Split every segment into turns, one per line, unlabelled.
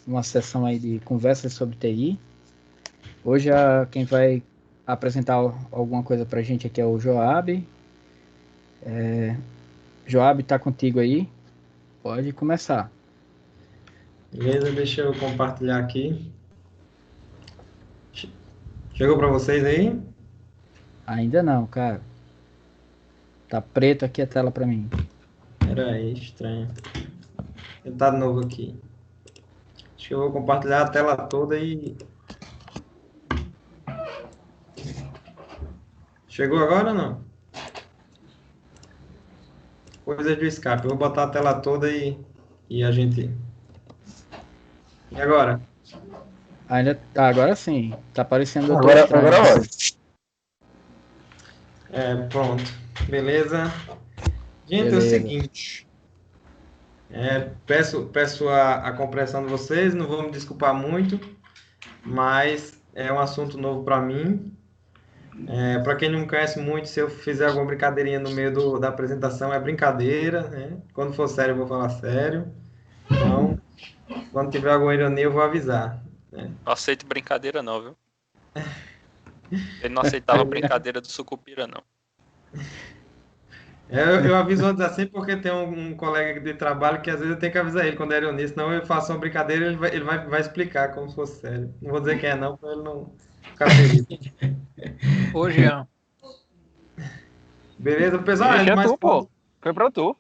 uma sessão aí de conversas sobre TI. Hoje quem vai apresentar alguma coisa para a gente aqui é o Joab. Joab, tá contigo aí? Pode começar.
Beleza, deixa eu compartilhar aqui. Chegou para vocês aí?
Ainda não, cara. Tá preto aqui a tela para mim.
Era aí, estranho. Vou tentar de novo aqui. Acho que eu vou compartilhar a tela toda e... Chegou agora ou não? Coisa de escape. Eu vou botar a tela toda e a gente... E agora?
Agora sim. Tá aparecendo o Doutor
Agora
Estranho.
vai.
Pronto. Beleza. Gente, é o
Beleza.
seguinte. Peço a compreensão de vocês, não vou me desculpar muito, mas é um assunto novo para mim. Para quem não me conhece muito, se eu fizer alguma brincadeirinha no meio da apresentação, é brincadeira, né? Quando for sério, eu vou falar sério. Então, quando tiver alguma ironia, eu vou avisar. Né?
Não aceito brincadeira não, viu? Ele não aceitava brincadeira do Sucupira, não.
Eu aviso antes assim porque tem um colega de trabalho que às vezes eu tenho que avisar ele quando é ironia, senão eu faço uma brincadeira e ele vai explicar como se fosse sério. Não vou dizer quem é não, para ele não ficar feliz.
Ô, Jean.
Beleza, pessoal?
Deixa
Mas
tu, pô. Foi pra tu.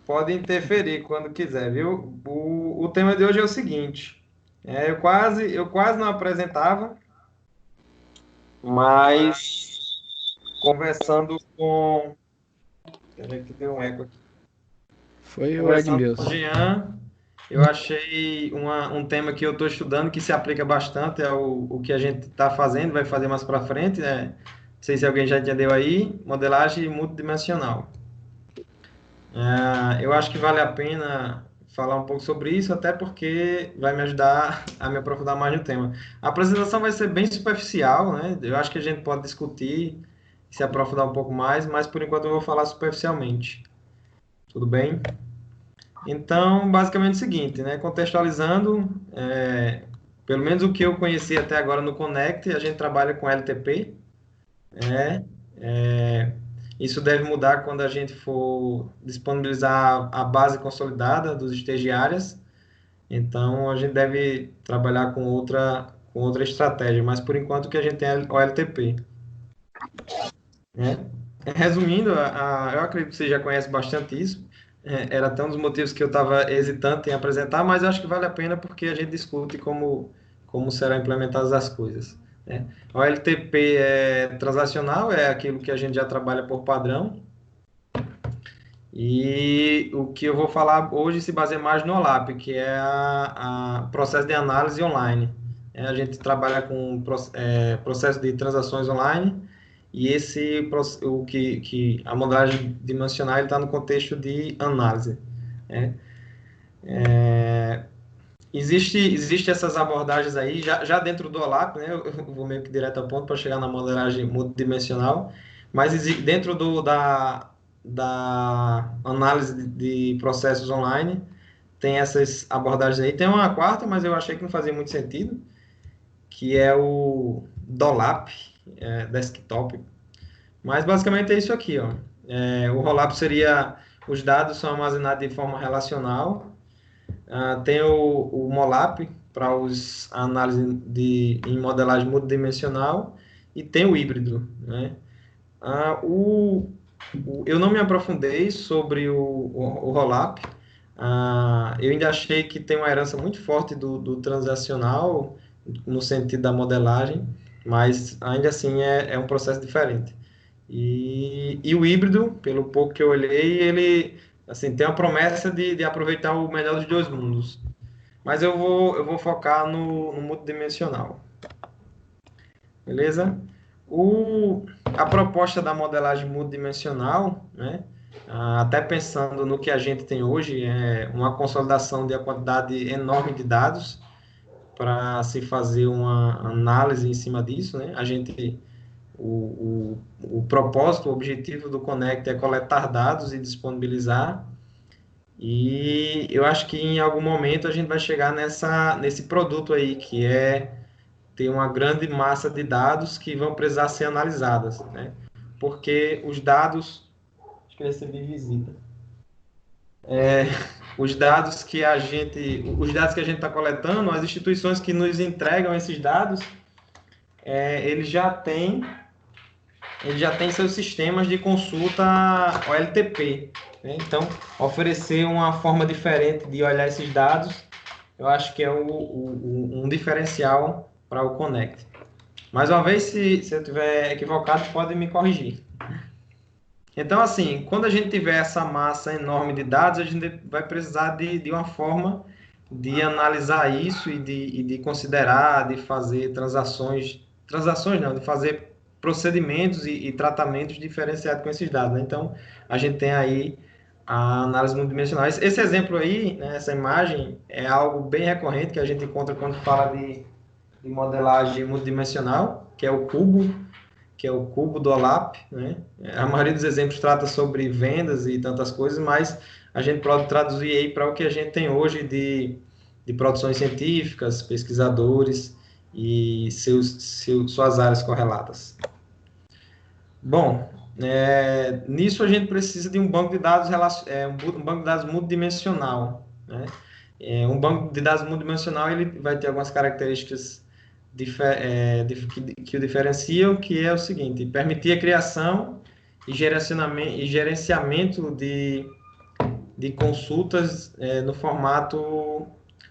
pode interferir quando quiser, viu? O tema de hoje é o seguinte. Eu quase não apresentava, mas conversando com... Peraí que deu um eco aqui.
Foi o
Conversando com o
Edmilson.
Jean, eu achei um tema que eu estou estudando que se aplica bastante ao que a gente está fazendo, vai fazer mais para frente. Não sei se alguém já entendeu aí, modelagem multidimensional. Eu acho que vale a pena falar um pouco sobre isso, até porque vai me ajudar a me aprofundar mais no tema. A apresentação vai ser bem superficial, né? Eu acho que a gente pode discutir, se aprofundar um pouco mais, mas por enquanto eu vou falar superficialmente. Tudo bem? Então, basicamente é o seguinte, né? Contextualizando, pelo menos o que eu conheci até agora no Connect, a gente trabalha com LTP, né? Isso deve mudar quando a gente for disponibilizar a base consolidada dos estagiários. Então, a gente deve trabalhar com outra estratégia, mas por enquanto o que a gente tem é o LTP. Né? Resumindo, eu acredito que você já conhece bastante isso. Era até um dos motivos que eu estava hesitante em apresentar, mas eu acho que vale a pena porque a gente discute como serão implementadas as coisas. Né? O LTP é transacional, é aquilo que a gente já trabalha por padrão. E o que eu vou falar hoje se baseia mais no OLAP, que é a processo de análise online. A gente trabalha com processo de transações online e a modelagem dimensional está no contexto de análise. Né? Existe essas abordagens aí, já dentro do OLAP, né? Eu vou meio que direto ao ponto para chegar na modelagem multidimensional, mas dentro da análise de processos online, tem essas abordagens aí. Tem uma quarta, mas eu achei que não fazia muito sentido, que é o DOLAP, desktop. Mas basicamente é isso aqui, ó. O rollup seria, os dados são armazenados de forma relacional. Tem o MOLAP para a análise em modelagem multidimensional e tem o híbrido, né? Eu não me aprofundei sobre o rollup. Eu ainda achei que tem uma herança muito forte do transacional no sentido da modelagem, mas ainda assim é um processo diferente. E o híbrido, pelo pouco que eu olhei, ele assim, tem a promessa de aproveitar o melhor dos dois mundos. Mas eu vou focar no multidimensional. Beleza? A proposta da modelagem multidimensional, né? Até pensando no que a gente tem hoje, é uma consolidação de uma quantidade enorme de dados para se fazer uma análise em cima disso, né? O propósito, o objetivo do Connect é coletar dados e disponibilizar. E eu acho que em algum momento a gente vai chegar nesse produto aí, que é ter uma grande massa de dados que vão precisar ser analisadas, né? Porque os dados... Acho que eu recebi visita. Os dados que a gente está coletando, as instituições que nos entregam esses dados, eles já têm seus sistemas de consulta OLTP, né? Então, oferecer uma forma diferente de olhar esses dados, eu acho que é um diferencial para o Connect. Mais uma vez, se eu estiver equivocado, pode me corrigir. Então, assim, quando a gente tiver essa massa enorme de dados, a gente vai precisar de uma forma de analisar isso e de considerar, de fazer transações não, de fazer procedimentos e tratamentos diferenciados com esses dados, né? Então, a gente tem aí a análise multidimensional. Esse exemplo aí, né, essa imagem, é algo bem recorrente que a gente encontra quando fala de modelagem multidimensional, que é o cubo do OLAP, né? A maioria dos exemplos trata sobre vendas e tantas coisas, mas a gente pode traduzir aí para o que a gente tem hoje de produções científicas, pesquisadores e suas áreas correlatas. Bom, nisso a gente precisa de um banco de dados, um banco de dados multidimensional, né? Um banco de dados multidimensional ele vai ter algumas características que o diferenciam, que é o seguinte: permitir a criação e gerenciamento de consultas no formato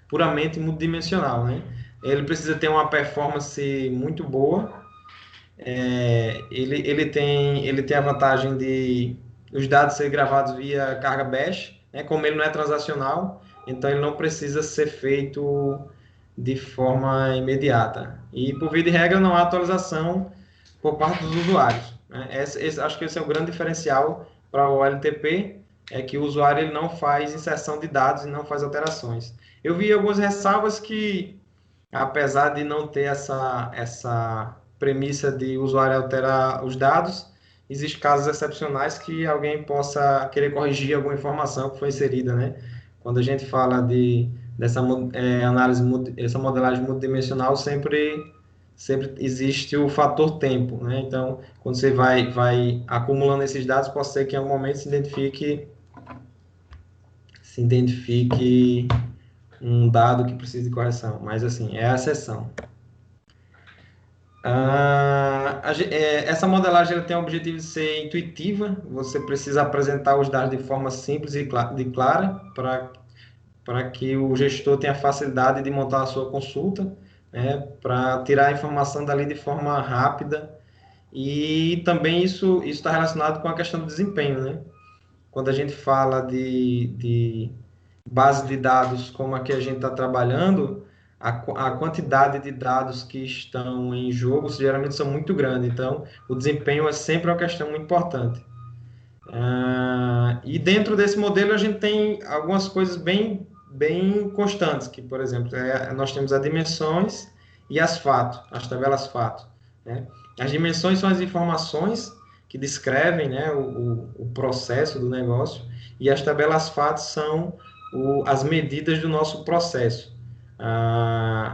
puramente multidimensional, né? Ele precisa ter uma performance muito boa. Ele tem a vantagem de os dados serem gravados via carga batch, né? Como ele não é transacional, então ele não precisa ser feito de forma imediata. E, por via de regra, não há atualização por parte dos usuários, né? Acho que esse é o grande diferencial para o LTP, é que o usuário ele não faz inserção de dados e não faz alterações. Eu vi algumas ressalvas que, apesar de não ter essa premissa de o usuário alterar os dados, existem casos excepcionais que alguém possa querer corrigir alguma informação que foi inserida, né? Quando a gente fala dessa essa modelagem multidimensional, sempre existe o fator tempo, né? Então, quando você vai acumulando esses dados, pode ser que em algum momento se identifique um dado que precisa de correção, mas assim, é a exceção. Essa modelagem ela tem o objetivo de ser intuitiva, você precisa apresentar os dados de forma simples e clara para que o gestor tenha facilidade de montar a sua consulta, né, para tirar a informação dali de forma rápida, e também isso está relacionado com a questão do desempenho, né? Quando a gente fala de base de dados como a que a gente está trabalhando, a quantidade de dados que estão em jogo geralmente são muito grandes, então o desempenho é sempre uma questão muito importante. E dentro desse modelo a gente tem algumas coisas bem constantes, que, por exemplo, nós temos as dimensões e as tabelas fato, né? As dimensões são as informações que descrevem, né, o processo do negócio, e as tabelas fato são as medidas do nosso processo,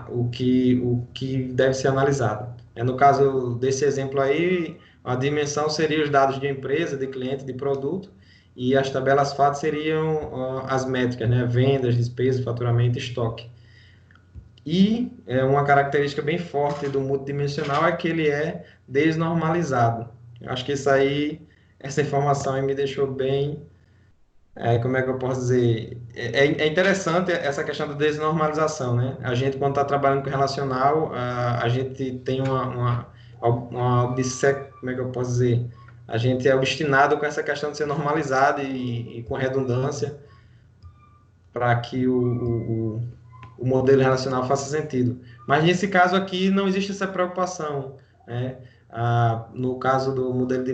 o que deve ser analisado. No caso desse exemplo aí, a dimensão seria os dados de empresa, de cliente, de produto, e as tabelas fato seriam as métricas, né? Vendas, despesas, faturamento, estoque. E uma característica bem forte do multidimensional é que ele é desnormalizado. Eu acho que essa informação aí me deixou bem... como é que eu posso dizer? É interessante essa questão da desnormalização, né? A gente, quando está trabalhando com relacional, a gente tem uma como é que eu posso dizer? A gente é obstinado com essa questão de ser normalizado e com redundância para que o modelo relacional faça sentido. Mas nesse caso aqui não existe essa preocupação, né? No caso do modelo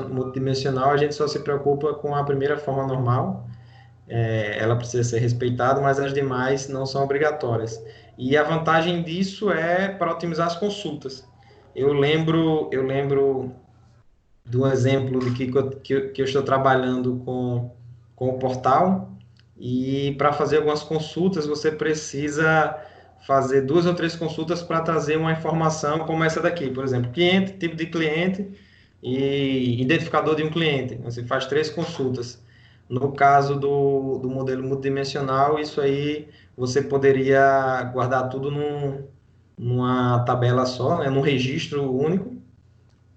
multidimensional, a gente só se preocupa com a primeira forma normal. Ela precisa ser respeitada, mas as demais não são obrigatórias. E a vantagem disso é para otimizar as consultas. Eu lembro do exemplo de que eu estou trabalhando com o portal, e para fazer algumas consultas você precisa fazer 2 ou 3 consultas para trazer uma informação como essa daqui, por exemplo, cliente, tipo de cliente e identificador de um cliente. Você faz 3 consultas. No caso do modelo multidimensional, isso aí você poderia guardar tudo numa tabela só, né, num registro único,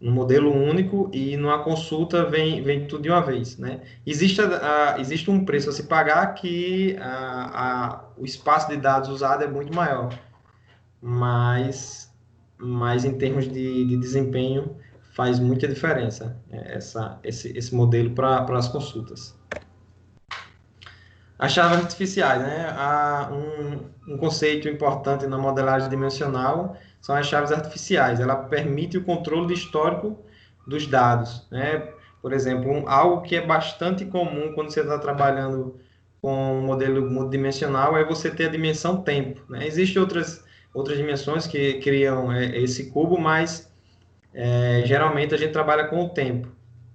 num modelo único, e numa consulta vem tudo de uma vez, né? Existe um preço a se pagar que o espaço de dados usado é muito maior, mas em termos de desempenho faz muita diferença, né, esse modelo para as consultas. As chaves artificiais, né? Há um conceito importante na modelagem dimensional são as chaves artificiais. Ela permite o controle histórico dos dados, né? Por exemplo, algo que é bastante comum quando você está trabalhando com um modelo multidimensional é você ter a dimensão tempo, né? Existem outras dimensões que criam esse cubo, mas geralmente a gente trabalha com o tempo.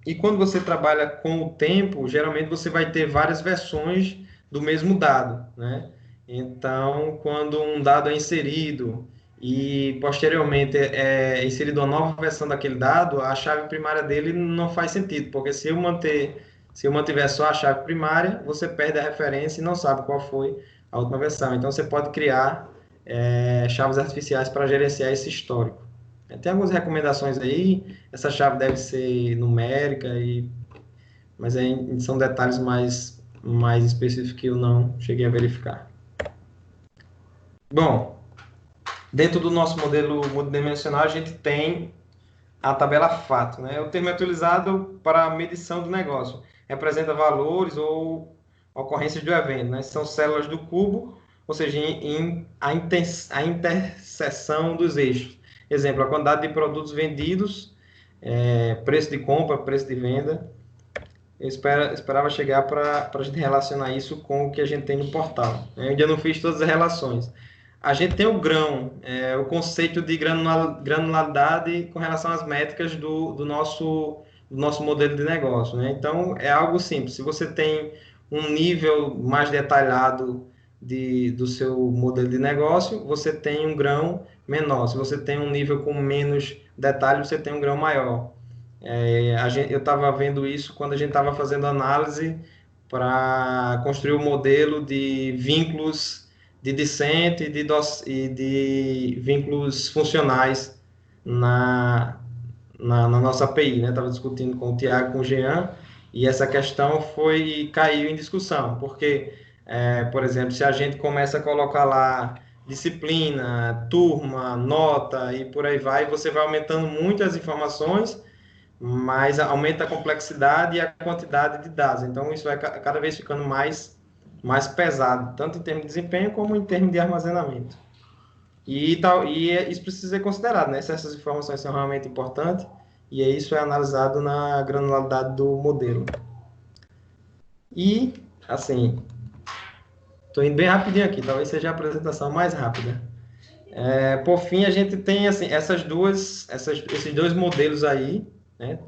E quando você trabalha com o tempo, geralmente você vai ter várias versões do mesmo dado, né? Então, quando um dado é inserido e posteriormente é inserida uma nova versão daquele dado, a chave primária dele não faz sentido, porque se eu mantiver só a chave primária, você perde a referência e não sabe qual foi a última versão. Então, você pode criar chaves artificiais para gerenciar esse histórico. Tem algumas recomendações aí, essa chave deve ser numérica, mas aí são detalhes mais específicos que eu não cheguei a verificar. Bom, dentro do nosso modelo multidimensional, a gente tem a tabela FATO, né? O termo é utilizado para a medição do negócio. Representa valores ou ocorrências do evento, né? São células do cubo, ou seja, a interseção dos eixos. Exemplo, a quantidade de produtos vendidos, preço de compra, preço de venda. Eu esperava chegar para a gente relacionar isso com o que a gente tem no portal. Eu ainda não fiz todas as relações. A gente tem o grão, o conceito de granularidade com relação às métricas do nosso modelo de negócio, né? Então, é algo simples. Se você tem um nível mais detalhado do seu modelo de negócio, você tem um grão menor. Se você tem um nível com menos detalhe, você tem um grão maior. Eu estava vendo isso quando a gente estava fazendo análise para construir o modelo de vínculos de discente e de vínculos funcionais na nossa API, né? Estava discutindo com o Tiago, com o Jean, e essa questão caiu em discussão, porque, por exemplo, se a gente começa a colocar lá disciplina, turma, nota e por aí vai, você vai aumentando muito as informações, mas aumenta a complexidade e a quantidade de dados. Então, isso vai cada vez ficando mais pesado, tanto em termos de desempenho como em termos de armazenamento. E isso precisa ser considerado, né? Se essas informações são realmente importantes, e isso é analisado na granularidade do modelo. E, assim, estou indo bem rapidinho aqui, talvez seja a apresentação mais rápida. Por fim, a gente tem assim, esses dois modelos aí, né?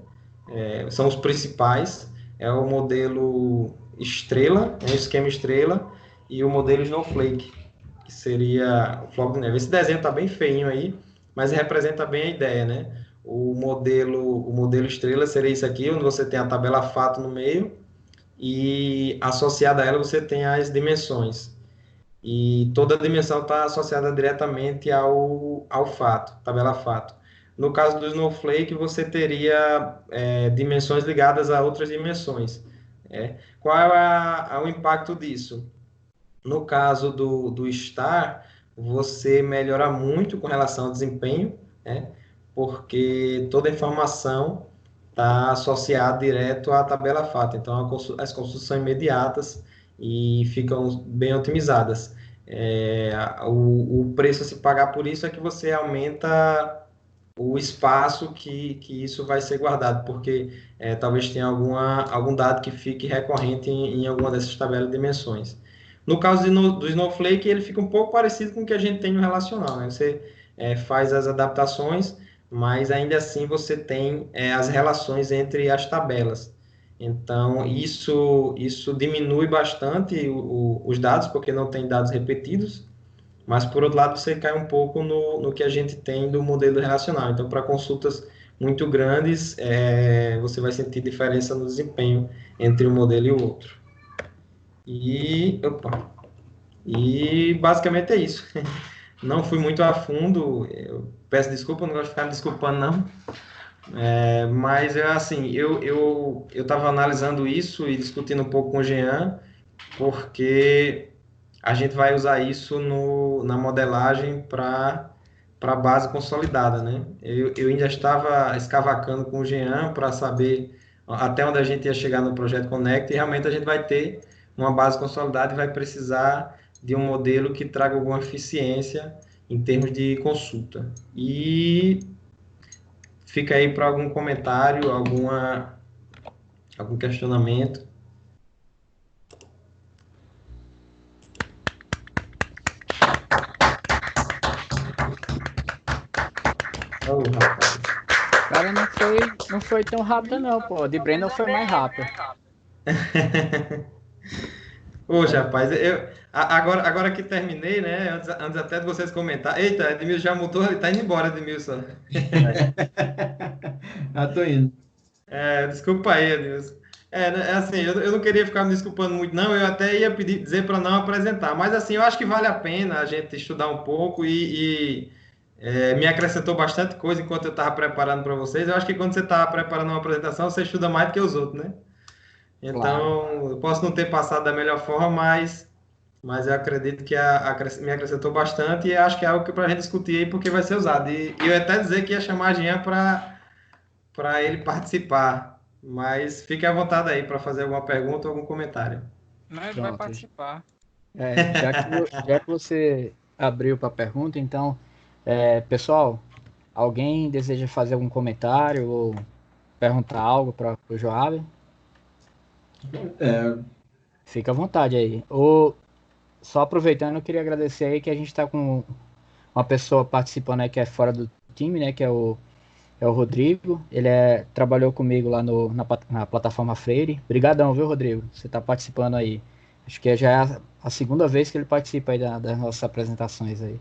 São os principais. É o modelo estrela, o esquema estrela, e o modelo Snowflake, que seria o floco de neve. Esse desenho está bem feinho aí, mas representa bem a ideia, né? O modelo estrela seria isso aqui, onde você tem a tabela FATO no meio, e associada a ela você tem as dimensões. E toda a dimensão está associada diretamente ao FATO, tabela FATO. No caso do Snowflake, você teria dimensões ligadas a outras dimensões. Qual é o impacto disso? No caso do Star, você melhora muito com relação ao desempenho, né? Porque toda a informação está associada direto à tabela FATO. Então, as consultas são imediatas e ficam bem otimizadas. O preço a se pagar por isso é que você aumenta o espaço que isso vai ser guardado, porque talvez tenha algum dado que fique recorrente em alguma dessas tabelas de dimensões. No caso do Snowflake, ele fica um pouco parecido com o que a gente tem no relacional, né? Você faz as adaptações, mas ainda assim você tem as relações entre as tabelas. Então, isso diminui bastante os dados, porque não tem dados repetidos, mas, por outro lado, você cai um pouco no que a gente tem do modelo relacional. Então, para consultas muito grandes, você vai sentir diferença no desempenho entre um modelo e o outro. E basicamente é isso. Não fui muito a fundo, eu peço desculpa, não gosto de ficar me desculpando, não. Mas, assim, eu estava analisando isso e discutindo um pouco com o Jean, porque a gente vai usar isso na modelagem para a base consolidada, né? Eu ainda estava escavacando com o Jean para saber até onde a gente ia chegar no projeto Connect, e realmente a gente vai ter uma base consolidada e vai precisar de um modelo que traga alguma eficiência em termos de consulta. E fica aí para algum comentário, algum questionamento. Oh, rapaz.
Cara, não foi tão rápido não, pô. De Brandon foi mais rápido.
Poxa, rapaz, agora que terminei, né? Antes até de vocês comentar. Eita, Edmilson já mutou, ele tá indo embora, Edmilson.
Já tô indo.
Desculpa aí, Edmilson. Né, assim, eu não queria ficar me desculpando muito, não. Eu até ia dizer para não apresentar, mas assim, eu acho que vale a pena a gente estudar um pouco e me acrescentou bastante coisa enquanto eu estava preparando para vocês. Eu acho que quando você está preparando uma apresentação, você estuda mais do que os outros, né? Então,
Claro.
eu posso não ter passado da melhor forma, mas eu acredito que me acrescentou bastante e acho que é algo que para a gente discutir aí, porque vai ser usado. E eu ia até dizer que ia chamar a Jean para ele participar, mas fique à vontade aí para fazer alguma pergunta ou algum comentário.
Não, ele vai
Pronto.
participar.
Já que você abriu para pergunta, então, pessoal, alguém deseja fazer algum comentário ou perguntar algo para o Joab?
É,
Fica à vontade aí. Ou só aproveitando, eu queria agradecer aí que a gente está com uma pessoa participando aí que é fora do time, né? Que é o Rodrigo. Ele trabalhou comigo lá na plataforma Freire. Obrigadão, viu, Rodrigo? Você está participando aí. Acho que já é a segunda vez que ele participa aí das nossas apresentações aí.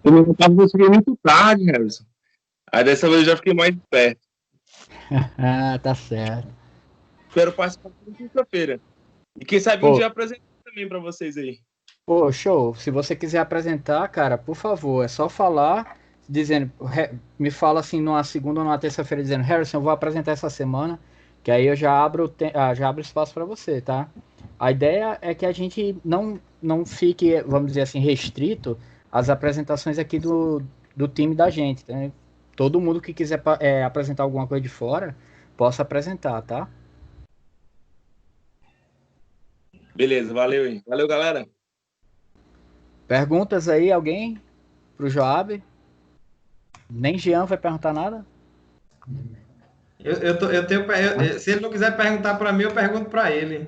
Eu não tava conseguindo muito tarde, Harrison. Aí dessa vez eu já fiquei mais perto.
Ah, tá certo.
Espero participar na quinta-feira. E quem sabe um dia apresentar também para vocês aí.
Pô, show. Se você quiser apresentar, cara, por favor, é só falar, dizendo, me fala assim numa segunda ou numa terça-feira, dizendo, Harrison, eu vou apresentar essa semana, que aí eu já abro espaço para você, tá? A ideia é que a gente não fique, vamos dizer assim, restrito às apresentações aqui do time da gente, né? Todo mundo que quiser apresentar alguma coisa de fora, possa apresentar, tá?
Beleza, valeu aí. Valeu, galera.
Perguntas aí, alguém? Pro Joab? Nem Jean vai perguntar nada?
Se ele não quiser perguntar para mim, eu pergunto para ele.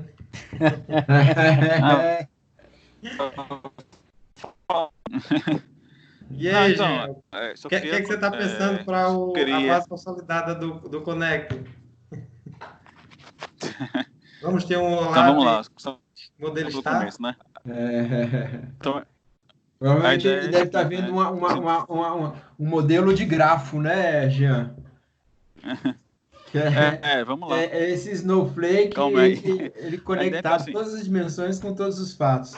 E aí, Jean? O que você está pensando para a base consolidada do Connect? Vamos ter um
Então vamos lá.
modelo
Do
Star?
começo, né? Então,
Provavelmente
ideia
ele
é
deve
essa,
estar vendo
né?
um modelo de grafo, né, Jean? Que
vamos lá.
é esse Snowflake,
Calma aí.
ele
A
conectado
ideia é assim.
todas as dimensões com todos os fatos.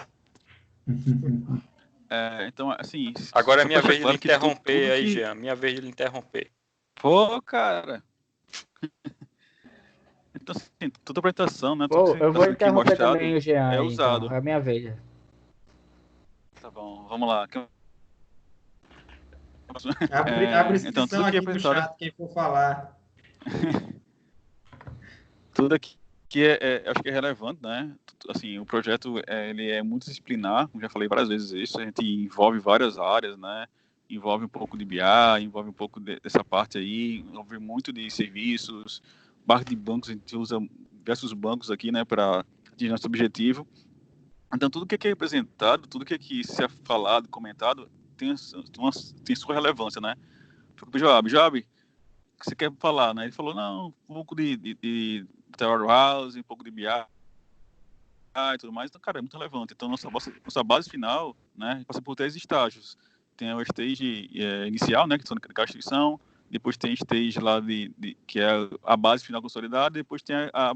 Então, assim...
Agora é
só
minha
pra
vez de
deixar claro que
interromper
tudo
aí,
que-
Jean. Minha vez de lhe interromper.
Pô, cara. Então, assim, toda a apresentação, né?
Pô,
Tudo que
eu vou
tá aqui
interromper
mostrado
também o Jean
é
aí,
usado.
então. É a minha vez.
Tá bom, vamos lá.
Abre
Então,
inscrição
tudo que é
aqui no
apresentado,
chat, quem for falar.
tudo aqui acho que é relevante, né? Assim, o projeto ele é multidisciplinar, como já falei várias vezes isso, a gente envolve várias áreas, né? Envolve um pouco de BI, envolve um pouco dessa parte aí, envolve muito de serviços, parte de bancos, a gente usa diversos bancos aqui, né, para atingir nosso objetivo. Então, tudo que é apresentado, tudo que se é falado, comentado, tem sua relevância, né? Fico pro Joab. Joab, que você quer falar, né? Ele falou, não, um pouco de Warehouse, um pouco de BI e tudo mais. Então, cara, é muito relevante. Então, nossa base final, né, passa por 3 estágios. Tem o stage inicial, né, que são de instituição, depois tem stage lá que é a base final consolidada, depois tem a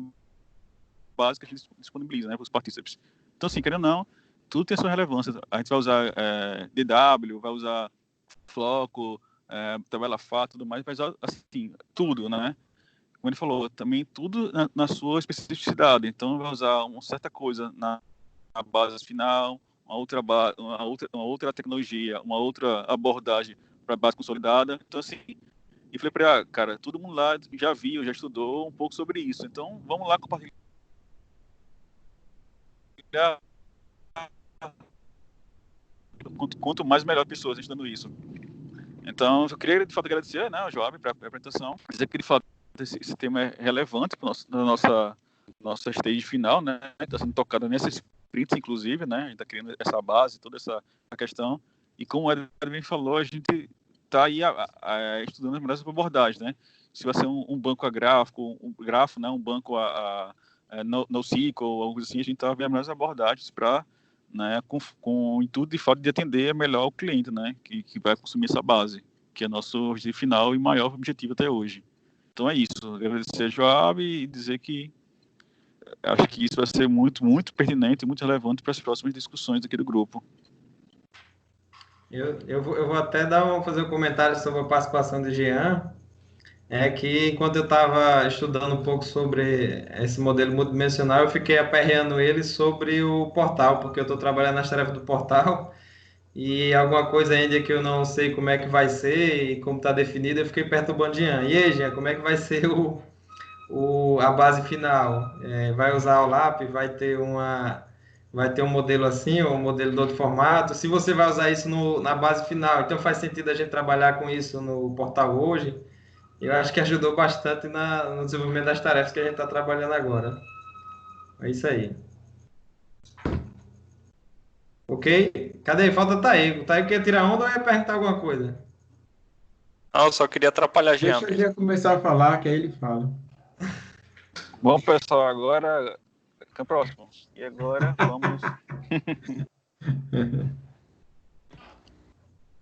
base que a gente disponibiliza, né, para os partícipes. Então, assim, querendo ou não, tudo tem a sua relevância. A gente vai usar DW, vai usar Floco, tabela FAT, tudo mais, mas assim, tudo, né? Como ele falou, também tudo na sua especificidade. Então, vai usar uma certa coisa na base final, uma outra tecnologia, uma outra abordagem para a base consolidada. Então, assim, e falei para ele, cara, todo mundo lá já viu, já estudou um pouco sobre isso. Então, vamos lá compartilhar. Quanto mais, melhor pessoas estudando isso. Então, eu queria, de fato, agradecer, né, ao Joab pela apresentação, dizer que, de fato, esse tema é relevante para a nossa stage final, né, está sendo tocada nessas sprints, inclusive, né, a gente está criando essa base, toda essa questão, e como o Edwin falou, a gente está aí estudando as melhores abordagens, né, se vai ser um banco a gráfico, né, um banco NoSQL, ou algo assim, a gente está vendo as melhores abordagens para, né, com o intuito, de fato, de atender melhor o cliente, né, que vai consumir essa base, que é nosso objetivo final e maior objetivo até hoje. Então é isso, agradecer a Joab e dizer que acho que isso vai ser muito, muito pertinente e muito relevante para as próximas discussões aqui do grupo.
Eu vou até fazer um comentário sobre a participação do Jean. É que enquanto eu estava estudando um pouco sobre esse modelo multidimensional, eu fiquei aperreando ele sobre o portal, porque eu estou trabalhando nas tarefas do portal e alguma coisa ainda que eu não sei como é que vai ser e como está definido, eu fiquei perturbando Jean. E aí, Jean, como é que vai ser a base final? Vai usar o LAP? Vai ter um modelo assim ou um modelo de outro formato? Se você vai usar isso na base final, então faz sentido a gente trabalhar com isso no portal hoje? Eu acho que ajudou bastante no desenvolvimento das tarefas que a gente está trabalhando agora. É isso aí. Ok? Cadê? Falta o Taígo. O Taígo quer tirar onda ou ia perguntar alguma coisa?
Não, eu só queria atrapalhar Jean
Deixa
mesmo.
ele começar a falar, que aí ele fala.
Bom, pessoal, agora é o próximo. E agora vamos...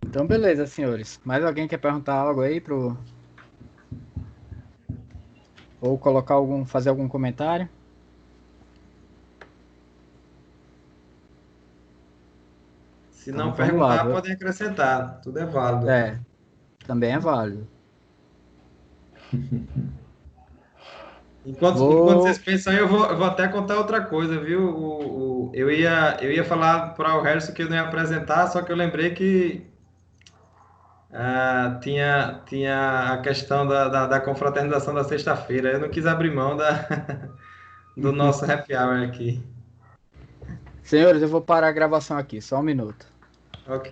Então, beleza, senhores. Mais alguém quer perguntar algo aí ou fazer algum comentário?
Se
Então,
não
vamos lá,
perguntar, podem acrescentar. Tudo é válido.
Também é válido.
Enquanto vocês pensam aí, eu vou até contar outra coisa, viu? Eu ia falar para o Harrison que eu não ia apresentar, só que eu lembrei que tinha a questão da confraternização da sexta-feira. Eu não quis abrir mão do nosso happy hour aqui.
Senhores, eu vou parar a gravação aqui, só um minuto.
Ok.